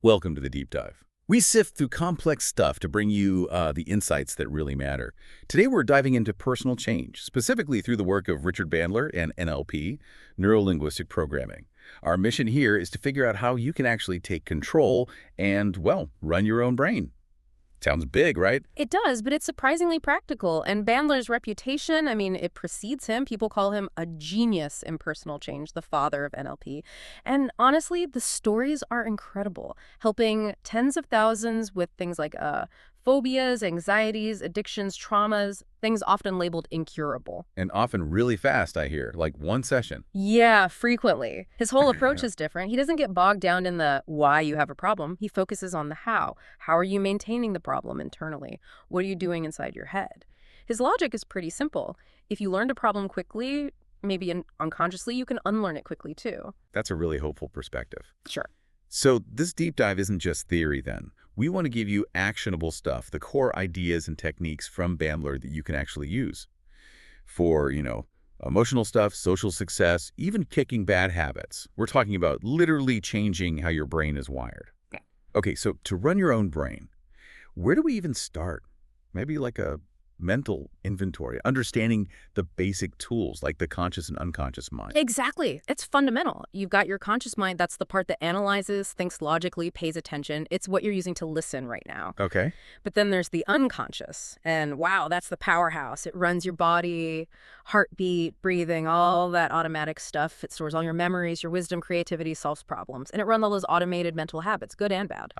Welcome to the Deep Dive. We sift through complex stuff to bring you the insights that really matter. Today we're diving into personal change, specifically through the work of Richard Bandler and NLP, Neuro-Linguistic Programming. Our mission here is to figure out how you can actually take control and, well, run your own brain. Sounds big, right? It does, but it's surprisingly practical. And Bandler's reputation, it precedes him. People call him a genius in personal change, the father of NLP. And honestly, the stories are incredible, helping tens of thousands with things like phobias, anxieties, addictions, traumas, things often labeled incurable. And often really fast, I hear, like one session. Yeah, frequently. His whole approach is different. He doesn't get bogged down in the why you have a problem. He focuses on the how. How are you maintaining the problem internally? What are you doing inside your head? His logic is pretty simple. If you learned a problem quickly, maybe unconsciously, you can unlearn it quickly too. That's a really hopeful perspective. Sure. So this deep dive isn't just theory then. We want to give you actionable stuff, the core ideas and techniques from Bandler that you can actually use for, emotional stuff, social success, even kicking bad habits. We're talking about literally changing how your brain is wired. Yeah. Okay, so to run your own brain, where do we even start? Maybe like a mental inventory, understanding the basic tools like the conscious and unconscious mind. Exactly. It's fundamental. You've got your conscious mind. That's the part that analyzes, thinks logically, pays attention. It's what you're using to listen right now. Okay. But then there's the unconscious. And wow, that's the powerhouse. It runs your body, heartbeat, breathing, all that automatic stuff. It stores all your memories, your wisdom, creativity, solves problems. And it runs all those automated mental habits, good and bad.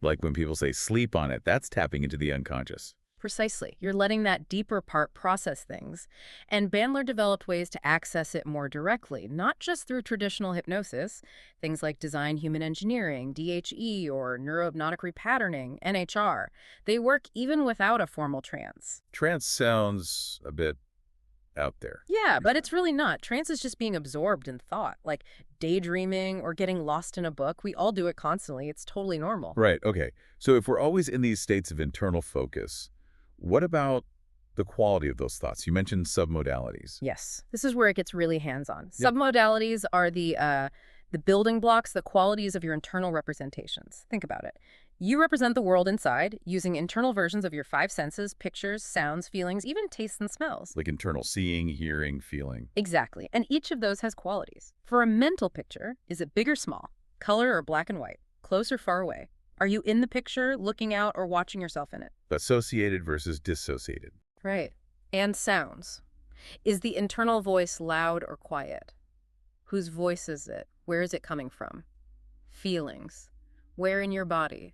Like when people say sleep on it, that's tapping into the unconscious. Precisely. You're letting that deeper part process things. And Bandler developed ways to access it more directly, not just through traditional hypnosis, things like design human engineering, DHE, or neurohypnotic repatterning, NHR. They work even without a formal trance. Trance sounds a bit out there. Yeah, but it's really not. Trance is just being absorbed in thought, like daydreaming or getting lost in a book. We all do it constantly. It's totally normal. Right, okay. So if we're always in these states of internal focus, what about the quality of those thoughts? You mentioned submodalities. Yes, this is where it gets really hands-on. Yep. Submodalities are the building blocks, the qualities of your internal representations. Think about it. You represent the world inside using internal versions of your five senses, pictures, sounds, feelings, even tastes and smells. Like internal seeing, hearing, feeling. Exactly. And each of those has qualities. For a mental picture, is it big or small? Color or black and white? Close or far away? Are you in the picture, looking out, or watching yourself in it? Associated versus dissociated. Right. And sounds. Is the internal voice loud or quiet? Whose voice is it? Where is it coming from? Feelings. Where in your body?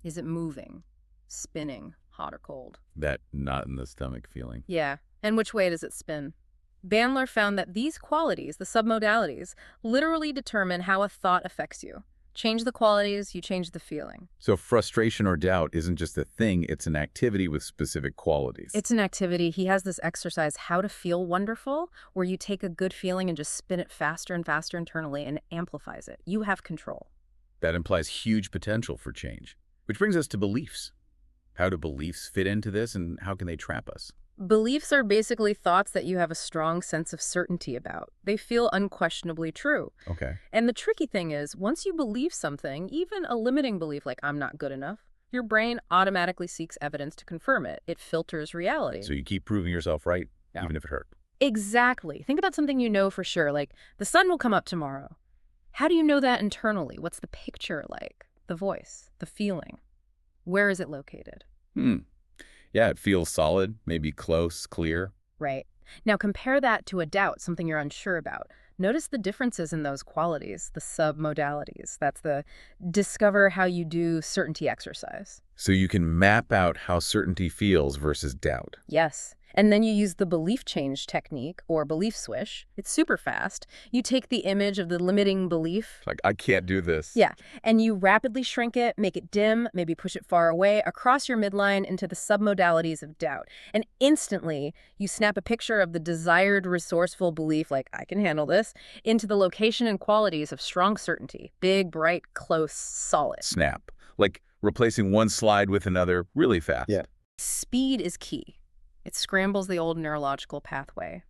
Is it moving? Spinning? Hot or cold? That knot in the stomach feeling. Yeah. And which way does it spin? Bandler found that these qualities, the submodalities, literally determine how a thought affects you. Change the qualities, you change the feeling. So frustration or doubt isn't just a thing, it's an activity with specific qualities. It's an activity. He has this exercise, How to Feel Wonderful, where you take a good feeling and just spin it faster and faster internally and amplifies it. You have control. That implies huge potential for change. Which brings us to beliefs. How do beliefs fit into this and how can they trap us? Beliefs are basically thoughts that you have a strong sense of certainty about. They feel unquestionably true. Okay. And the tricky thing is, once you believe something, even a limiting belief like I'm not good enough, your brain automatically seeks evidence to confirm it. It filters reality. So you keep proving yourself right, Yeah. even if it hurt. Exactly. Think about something you know for sure, like the sun will come up tomorrow. How do you know that internally? What's the picture like? The voice, the feeling. Where is it located? Yeah, it feels solid, maybe close, clear. Right. Now compare that to a doubt, something you're unsure about. Notice the differences in those qualities, the submodalities. That's the discover how you do certainty exercise. So you can map out how certainty feels versus doubt. Yes. And then you use the belief change technique or belief swish. It's super fast. You take the image of the limiting belief. Like, I can't do this. Yeah. And you rapidly shrink it, make it dim, maybe push it far away, across your midline into the submodalities of doubt. And instantly, you snap a picture of the desired resourceful belief, like, I can handle this, into the location and qualities of strong certainty. Big, bright, close, solid. Snap. Like replacing one slide with another really fast. Yeah. Speed is key. It scrambles the old neurological pathway.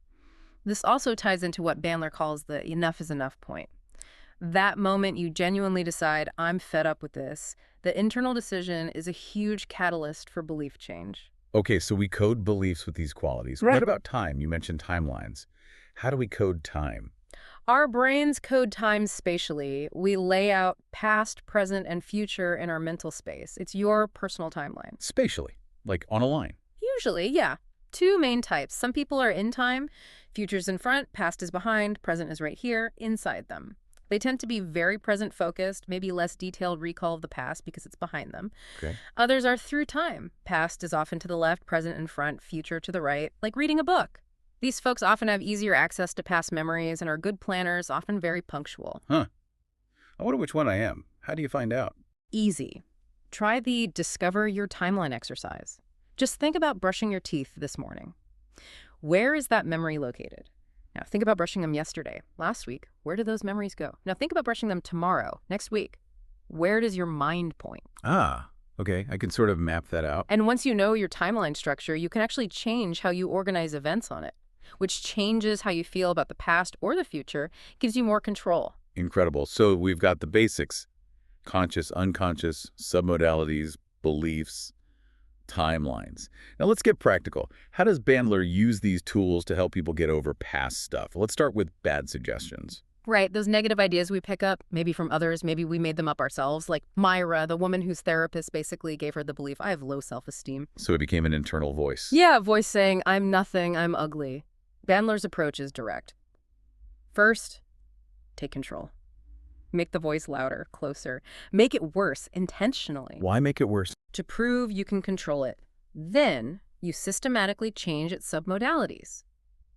This also ties into what Bandler calls the enough is enough point. That moment you genuinely decide, I'm fed up with this, the internal decision is a huge catalyst for belief change. Okay, so we code beliefs with these qualities. Right. What about time? You mentioned timelines. How do we code time? Our brains code time spatially. We lay out past, present, and future in our mental space. It's your personal timeline. Spatially, like on a line. Usually, yeah. Two main types. Some people are in time. Future's in front, past is behind, present is right here, inside them. They tend to be very present-focused, maybe less detailed recall of the past because it's behind them. Okay. Others are through time. Past is often to the left, present in front, future to the right, like reading a book. These folks often have easier access to past memories and are good planners, often very punctual. Huh. I wonder which one I am. How do you find out? Easy. Try the Discover Your Timeline exercise. Just think about brushing your teeth this morning. Where is that memory located? Now think about brushing them yesterday, last week. Where do those memories go? Now think about brushing them tomorrow, next week. Where does your mind point? Ah, okay. I can sort of map that out. And once you know your timeline structure, you can actually change how you organize events on it, which changes how you feel about the past or the future, gives you more control. Incredible. So we've got the basics: conscious, unconscious, submodalities, beliefs, timelines. Now let's get practical. How does Bandler use these tools to help people get over past stuff? Let's start with bad suggestions. Right, those negative ideas we pick up, maybe from others, maybe we made them up ourselves, like Myra, the woman whose therapist basically gave her the belief, I have low self-esteem. So it became an internal voice. Yeah, a voice saying, I'm nothing, I'm ugly. Bandler's approach is direct. First, take control. Make the voice louder, closer. Make it worse, intentionally. Why make it worse? To prove you can control it. Then, you systematically change its submodalities.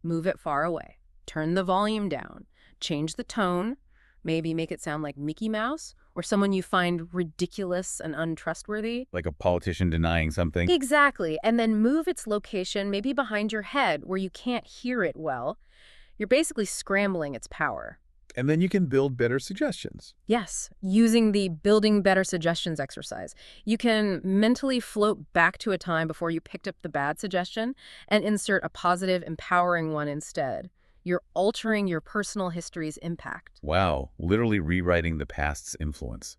Move it far away. Turn the volume down. Change the tone. Maybe make it sound like Mickey Mouse or someone you find ridiculous and untrustworthy. Like a politician denying something? Exactly. And then move its location maybe behind your head where you can't hear it well. You're basically scrambling its power. And then you can build better suggestions. Yes, using the Building Better Suggestions exercise. You can mentally float back to a time before you picked up the bad suggestion and insert a positive, empowering one instead. You're altering your personal history's impact. Wow, literally rewriting the past's influence.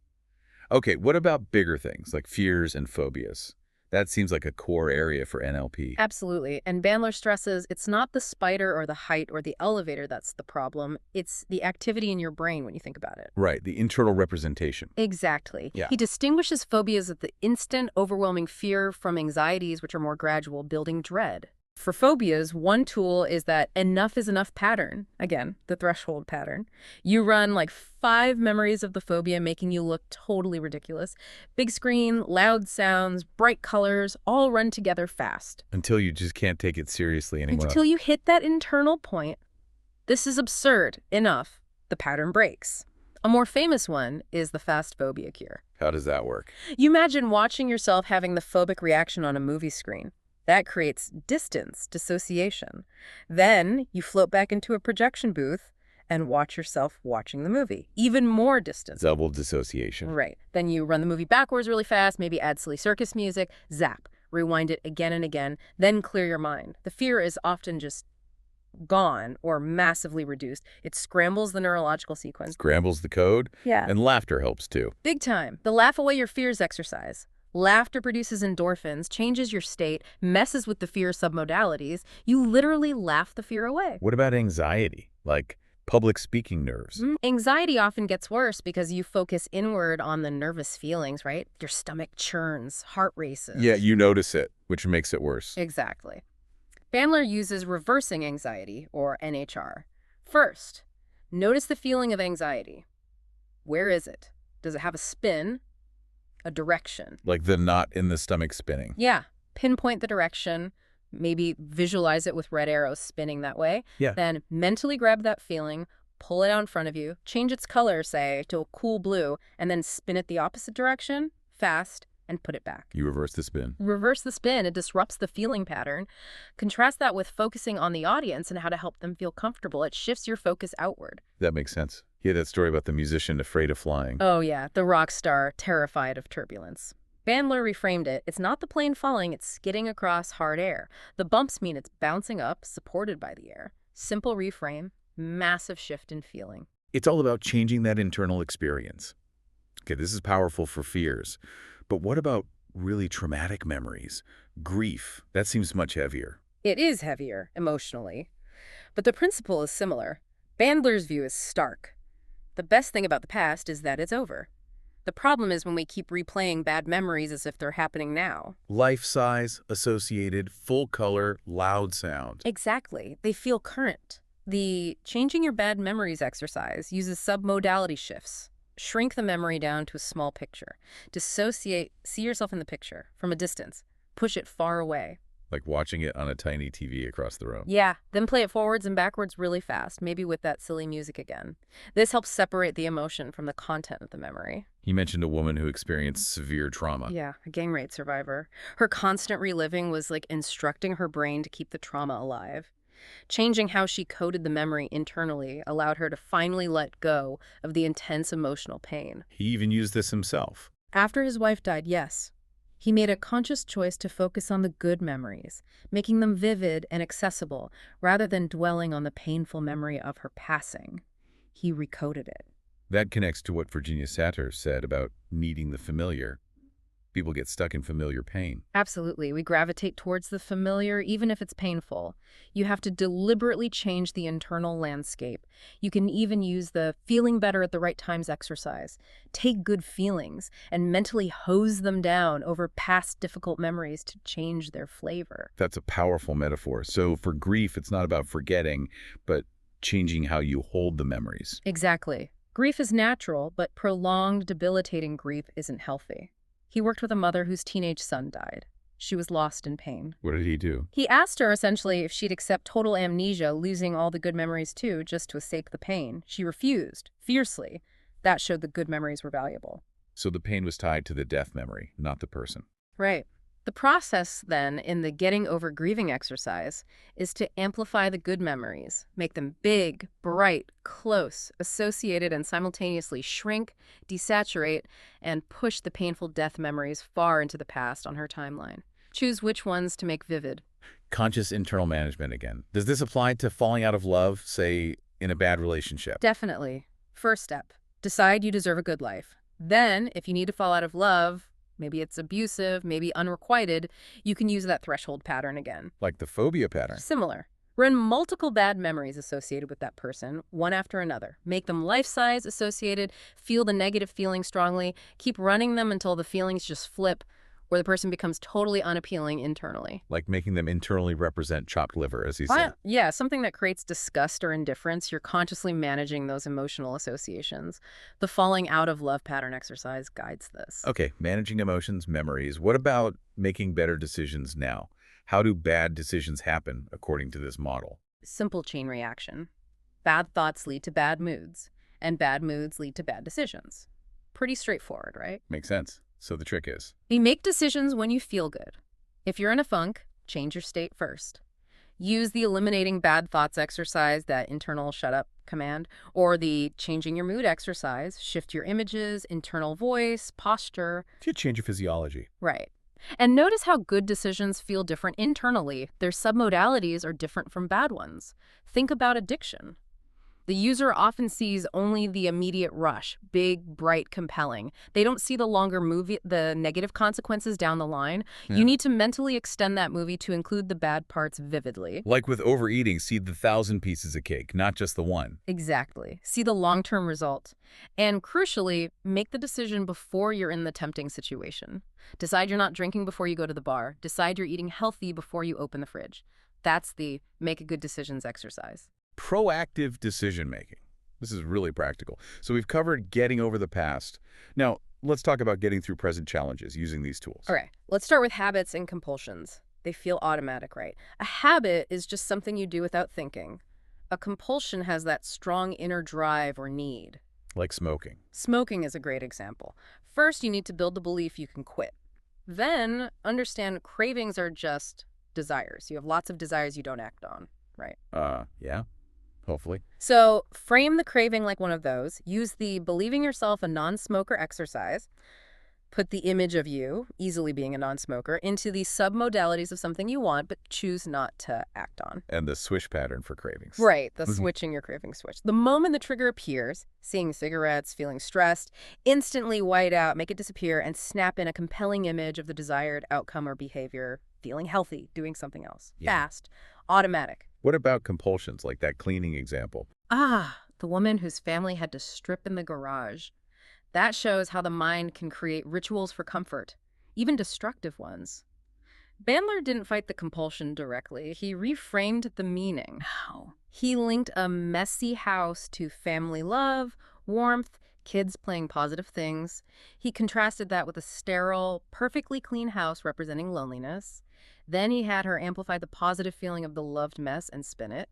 Okay, what about bigger things like fears and phobias? That seems like a core area for NLP. Absolutely. And Bandler stresses it's not the spider or the height or the elevator that's the problem. It's the activity in your brain when you think about it. Right, the internal representation. Exactly. Yeah. He distinguishes phobias as the instant, overwhelming fear from anxieties, which are more gradual, building dread. For phobias, one tool is that enough is enough pattern. Again, the threshold pattern. You run like 5 memories of the phobia, making you look totally ridiculous. Big screen, loud sounds, bright colors, all run together fast. Until you just can't take it seriously anymore. Until you hit that internal point. This is absurd. Enough. The pattern breaks. A more famous one is the fast phobia cure. How does that work? You imagine watching yourself having the phobic reaction on a movie screen. That creates distance, dissociation. Then you float back into a projection booth and watch yourself watching the movie. Even more distance. Double dissociation. Right. Then you run the movie backwards really fast, maybe add silly circus music, zap, rewind it again and again, then clear your mind. The fear is often just gone or massively reduced. It scrambles the neurological sequence. Scrambles the code. Yeah. And laughter helps too. Big time. The laugh away your fears exercise. Laughter produces endorphins, changes your state, messes with the fear submodalities. You literally laugh the fear away. What about anxiety? Like public speaking nerves? Anxiety often gets worse because you focus inward on the nervous feelings, right? Your stomach churns, heart races. Yeah, you notice it, which makes it worse. Exactly. Bandler uses reversing anxiety, or NHR. First, notice the feeling of anxiety. Where is it? Does it have a spin? A direction? Like the knot in the stomach spinning. Yeah. Pinpoint the direction. Maybe visualize it with red arrows spinning that way. Yeah. Then mentally grab that feeling, pull it out in front of you, change its color, say, to a cool blue, and then spin it the opposite direction, fast, and put it back. You reverse the spin. Reverse the spin. It disrupts the feeling pattern. Contrast that with focusing on the audience and how to help them feel comfortable. It shifts your focus outward. That makes sense. Yeah, that story about the musician afraid of flying. Oh, yeah. The rock star terrified of turbulence. Bandler reframed it. It's not the plane falling, it's skidding across hard air. The bumps mean it's bouncing up, supported by the air. Simple reframe, massive shift in feeling. It's all about changing that internal experience. Okay, this is powerful for fears. But what about really traumatic memories? Grief, that seems much heavier. It is heavier emotionally, but the principle is similar. Bandler's view is stark. The best thing about the past is that it's over. The problem is when we keep replaying bad memories as if they're happening now. Life size, associated, full color, loud sound. Exactly. They feel current. The changing your bad memories exercise uses submodality shifts. Shrink the memory down to a small picture. Dissociate, see yourself in the picture from a distance. Push it far away. Like watching it on a tiny TV across the room. Yeah, then play it forwards and backwards really fast, maybe with that silly music again. This helps separate the emotion from the content of the memory. He mentioned a woman who experienced severe trauma. Yeah, a gang rape survivor. Her constant reliving was like instructing her brain to keep the trauma alive. Changing how she coded the memory internally allowed her to finally let go of the intense emotional pain. He even used this himself. After his wife died, yes. He made a conscious choice to focus on the good memories, making them vivid and accessible, rather than dwelling on the painful memory of her passing. He recoded it. That connects to what Virginia Satir said about needing the familiar. People get stuck in familiar pain. Absolutely. We gravitate towards the familiar, even if it's painful. You have to deliberately change the internal landscape. You can even use the feeling better at the right times exercise. Take good feelings and mentally hose them down over past difficult memories to change their flavor. That's a powerful metaphor. So for grief, it's not about forgetting, but changing how you hold the memories. Exactly. Grief is natural, but prolonged, debilitating grief isn't healthy. He worked with a mother whose teenage son died. She was lost in pain. What did he do? He asked her, essentially, if she'd accept total amnesia, losing all the good memories too, just to escape the pain. She refused, fiercely. That showed the good memories were valuable. So the pain was tied to the death memory, not the person. Right. The process, then, in the getting over grieving exercise is to amplify the good memories, make them big, bright, close, associated, and simultaneously shrink, desaturate, and push the painful death memories far into the past on her timeline. Choose which ones to make vivid. Conscious internal management again. Does this apply to falling out of love, say, in a bad relationship? Definitely. First step, decide you deserve a good life. Then, if you need to fall out of love, maybe it's abusive, maybe unrequited, you can use that threshold pattern again. Like the phobia pattern. Similar. Run multiple bad memories associated with that person, one after another. Make them life-size associated, feel the negative feeling strongly, keep running them until the feelings just flip, or the person becomes totally unappealing internally. Like making them internally represent chopped liver, as he said. Yeah, something that creates disgust or indifference. You're consciously managing those emotional associations. The falling out of love pattern exercise guides this. Okay, managing emotions, memories. What about making better decisions now? How do bad decisions happen according to this model? Simple chain reaction. Bad thoughts lead to bad moods, and bad moods lead to bad decisions. Pretty straightforward, right? Makes sense. So the trick is? You make decisions when you feel good. If you're in a funk, change your state first. Use the eliminating bad thoughts exercise, that internal shut up command, or the changing your mood exercise, shift your images, internal voice, posture. To change your physiology. Right. And notice how good decisions feel different internally. Their submodalities are different from bad ones. Think about addiction. The user often sees only the immediate rush, big, bright, compelling. They don't see the longer movie, the negative consequences down the line. Yeah. You need to mentally extend that movie to include the bad parts vividly. Like with overeating, see the 1,000 pieces of cake, not just the one. Exactly. See the long-term result. And crucially, make the decision before you're in the tempting situation. Decide you're not drinking before you go to the bar. Decide you're eating healthy before you open the fridge. That's the make a good decisions exercise. Proactive decision-making. This is really practical. So we've covered getting over the past. Now, let's talk about getting through present challenges using these tools. All right, let's start with habits and compulsions. They feel automatic, right? A habit is just something you do without thinking. A compulsion has that strong inner drive or need. Like smoking. Smoking is a great example. First, you need to build the belief you can quit. Then, understand cravings are just desires. You have lots of desires you don't act on, right? Yeah. Hopefully. So frame the craving like one of those. Use the believing yourself a non-smoker exercise. Put the image of you, easily being a non-smoker, into the submodalities of something you want, but choose not to act on. And the swish pattern for cravings. Right, the switching your craving switch. The moment the trigger appears, seeing cigarettes, feeling stressed, instantly white out, make it disappear, and snap in a compelling image of the desired outcome or behavior, feeling healthy, doing something else. Yeah. Fast, automatic. What about compulsions, like that cleaning example? The woman whose family had to strip in the garage. That shows how the mind can create rituals for comfort, even destructive ones. Bandler didn't fight the compulsion directly. He reframed the meaning. How? He linked a messy house to family love, warmth, kids playing positive things. He contrasted that with a sterile, perfectly clean house representing loneliness. Then he had her amplify the positive feeling of the loved mess and spin it.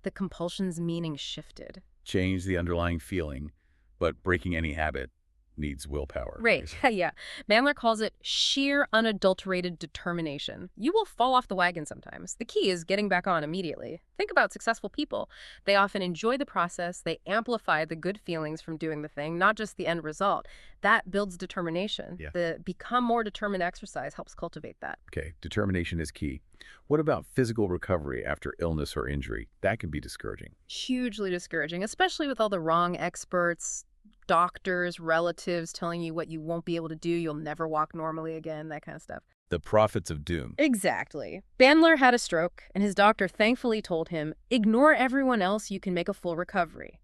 The compulsion's meaning shifted. Change the underlying feeling, but breaking any habit needs willpower. Right, yeah. Bandler calls it sheer, unadulterated determination. You will fall off the wagon sometimes. The key is getting back on immediately. Think about successful people. They often enjoy the process. They amplify the good feelings from doing the thing, not just the end result. That builds determination. Yeah. The become more determined exercise helps cultivate that. Okay, determination is key. What about physical recovery after illness or injury? That can be discouraging. Hugely discouraging, especially with all the wrong experts, doctors, relatives telling you what you won't be able to do, you'll never walk normally again, that kind of stuff. The prophets of doom. Exactly. Bandler had a stroke, and his doctor thankfully told him, ignore everyone else, you can make a full recovery.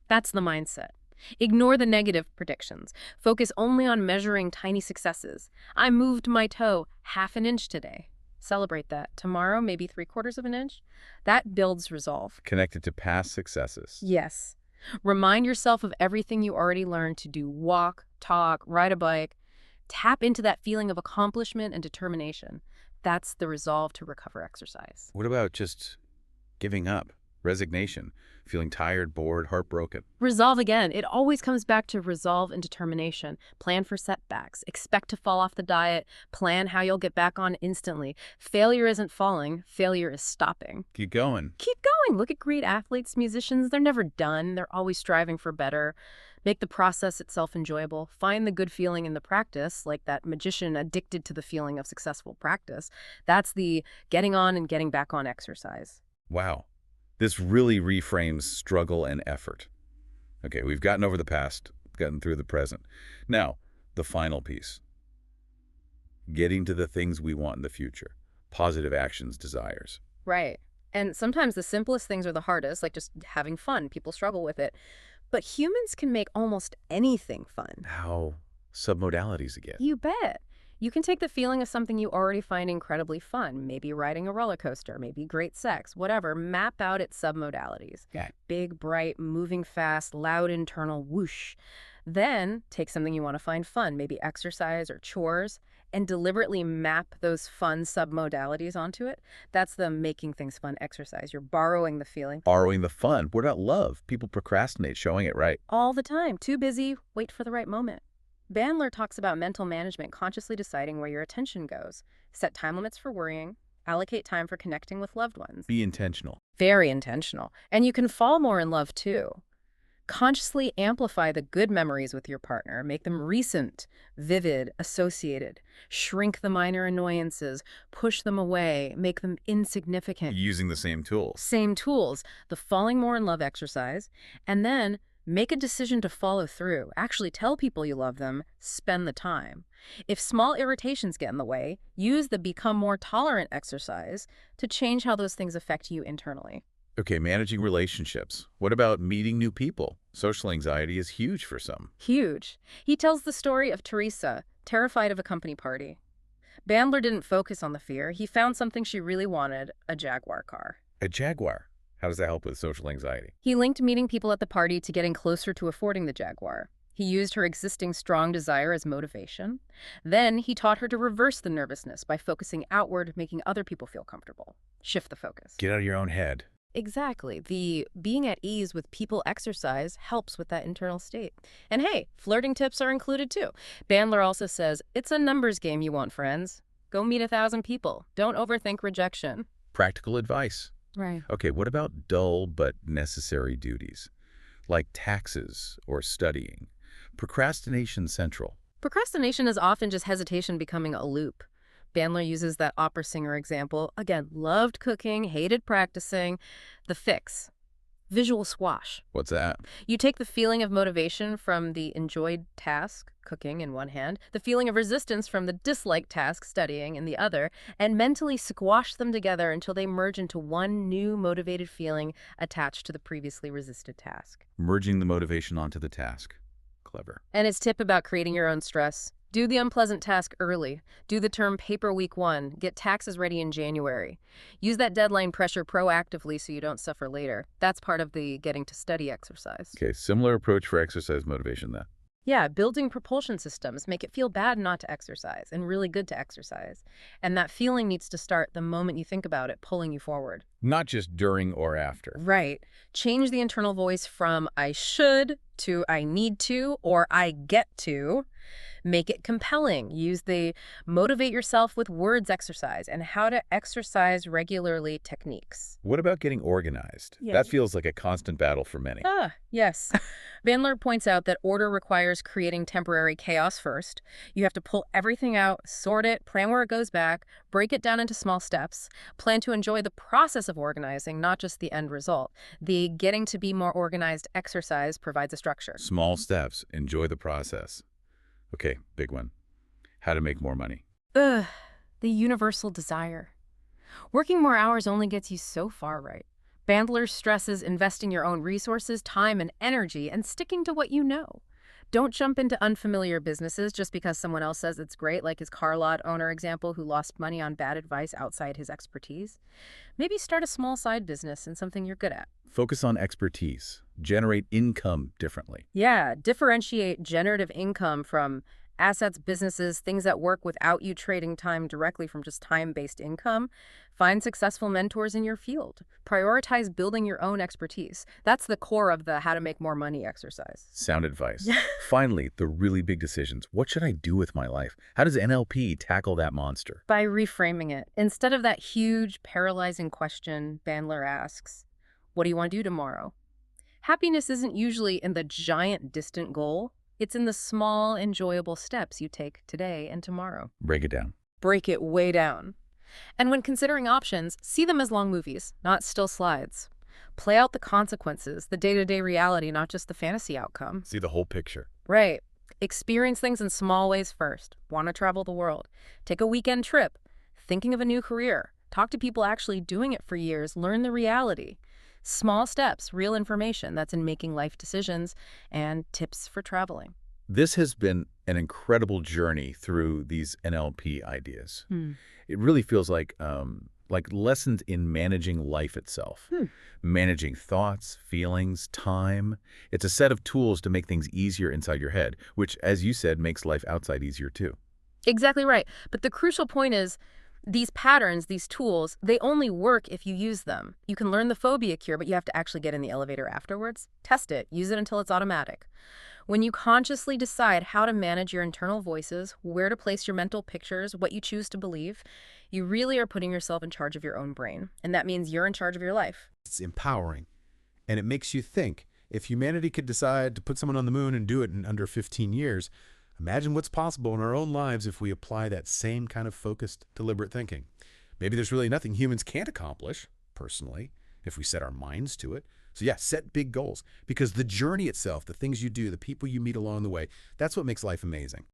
That's the mindset. Ignore the negative predictions. Focus only on measuring tiny successes. I moved my toe 1/2 inch today. Celebrate that. Tomorrow, maybe 3/4 of an inch. That builds resolve. Connected to past successes. Yes. Remind yourself of everything you already learned to do. Walk, talk, ride a bike. Tap into that feeling of accomplishment and determination. That's the resolve to recover exercise. What about just giving up? Resignation, feeling tired, bored, heartbroken. Resolve again. It always comes back to resolve and determination. Plan for setbacks. Expect to fall off the diet. Plan how you'll get back on instantly. Failure isn't falling. Failure is stopping. Keep going. Keep going. Look at great athletes, musicians. They're never done. They're always striving for better. Make the process itself enjoyable. Find the good feeling in the practice, like that magician addicted to the feeling of successful practice. That's the getting on and getting back on exercise. Wow. This really reframes struggle and effort. Okay, we've gotten over the past, gotten through the present. Now, the final piece. Getting to the things we want in the future. Positive actions, desires. Right. And sometimes the simplest things are the hardest, like just having fun. People struggle with it. But humans can make almost anything fun. How submodalities again. You bet. You can take the feeling of something you already find incredibly fun, maybe riding a roller coaster, maybe great sex, whatever, map out its submodalities. Okay. Big, bright, moving fast, loud internal whoosh. Then take something you want to find fun, maybe exercise or chores, and deliberately map those fun submodalities onto it. That's the making things fun exercise. You're borrowing the feeling. Borrowing the fun. What about love? People procrastinate, showing it right. All the time. Too busy, wait for the right moment. Bandler talks about mental management, consciously deciding where your attention goes. Set time limits for worrying. Allocate time for connecting with loved ones. Be intentional. Very intentional. And you can fall more in love, too. Consciously amplify the good memories with your partner. Make them recent, vivid, associated. Shrink the minor annoyances. Push them away. Make them insignificant. Using the same tools. Same tools. The falling more in love exercise. And then make a decision to follow through. Actually tell people you love them. Spend the time. If small irritations get in the way, use the become more tolerant exercise to change how those things affect you internally. Okay, managing relationships. What about meeting new people? Social anxiety is huge for some. Huge. He tells the story of Teresa, terrified of a company party. Bandler didn't focus on the fear. He found something she really wanted, a Jaguar car. A Jaguar. How does that help with social anxiety? He linked meeting people at the party to getting closer to affording the Jaguar. He used her existing strong desire as motivation. Then he taught her to reverse the nervousness by focusing outward, making other people feel comfortable. Shift the focus. Get out of your own head. Exactly. The being at ease with people exercise helps with that internal state. And hey, flirting tips are included too. Bandler also says, it's a numbers game you want, friends. Go meet 1,000 people. Don't overthink rejection. Practical advice. Right. Okay, what about dull but necessary duties? Like taxes or studying. Procrastination central. Procrastination is often just hesitation becoming a loop. Bandler uses that opera singer example. Again, loved cooking, hated practicing. The fix: visual squash. What's that? You take the feeling of motivation from the enjoyed task, cooking, in one hand, the feeling of resistance from the disliked task, studying, in the other, and mentally squash them together until they merge into one new motivated feeling attached to the previously resisted task. Merging the motivation onto the task. Clever. And his tip about creating your own stress: do the unpleasant task early. Do the term paper week 1. Get taxes ready in January. Use that deadline pressure proactively so you don't suffer later. That's part of the getting to study exercise. Okay, similar approach for exercise motivation then. Yeah, building propulsion systems make it feel bad not to exercise and really good to exercise. And that feeling needs to start the moment you think about it, pulling you forward. Not just during or after. Right. Change the internal voice from I should to I need to or I get to. Make it compelling. Use the motivate yourself with words exercise and how to exercise regularly techniques. What about getting organized? Yeah. That feels like a constant battle for many. Yes. Bandler points out that order requires creating temporary chaos first. You have to pull everything out, sort it, plan where it goes back, break it down into small steps, plan to enjoy the process of organizing, not just the end result. The getting to be more organized exercise provides a structure. Small steps. Enjoy the process. Okay, big one. How to make more money. The universal desire. Working more hours only gets you so far, right? Bandler stresses investing your own resources, time, and energy, and sticking to what you know. Don't jump into unfamiliar businesses just because someone else says it's great, like his car lot owner example who lost money on bad advice outside his expertise. Maybe start a small side business in something you're good at. Focus on expertise. Generate income differently. Yeah, differentiate generative income from assets, businesses, things that work without you trading time directly from just time-based income. Find successful mentors in your field. Prioritize building your own expertise. That's the core of the how to make more money exercise. Sound advice. Finally, the really big decisions. What should I do with my life? How does NLP tackle that monster? By reframing it. Instead of that huge, paralyzing question Bandler asks, what do you want to do tomorrow? Happiness isn't usually in the giant, distant goal. It's in the small, enjoyable steps you take today and tomorrow. Break it down. Break it way down. And when considering options, see them as long movies, not still slides. Play out the consequences, the day-to-day reality, not just the fantasy outcome. See the whole picture. Right. Experience things in small ways first. Want to travel the world. Take a weekend trip. Thinking of a new career. Talk to people actually doing it for years. Learn the reality. Small steps, real information that's in making life decisions, and tips for traveling. This has been an incredible journey through these NLP ideas. It really feels like lessons in managing life itself. Managing thoughts, feelings, time. It's a set of tools to make things easier inside your head, which, as you said, makes life outside easier too. Exactly right. But the crucial point is, these patterns, these tools, they only work if you use them. You can learn the phobia cure, but you have to actually get in the elevator afterwards. Test it. Use it until it's automatic. When you consciously decide how to manage your internal voices, where to place your mental pictures, what you choose to believe, you really are putting yourself in charge of your own brain. And that means you're in charge of your life. It's empowering, and it makes you think. If humanity could decide to put someone on the moon and do it in under 15 years, imagine what's possible in our own lives if we apply that same kind of focused, deliberate thinking. Maybe there's really nothing humans can't accomplish, personally, if we set our minds to it. So yeah, set big goals, because the journey itself, the things you do, the people you meet along the way, that's what makes life amazing.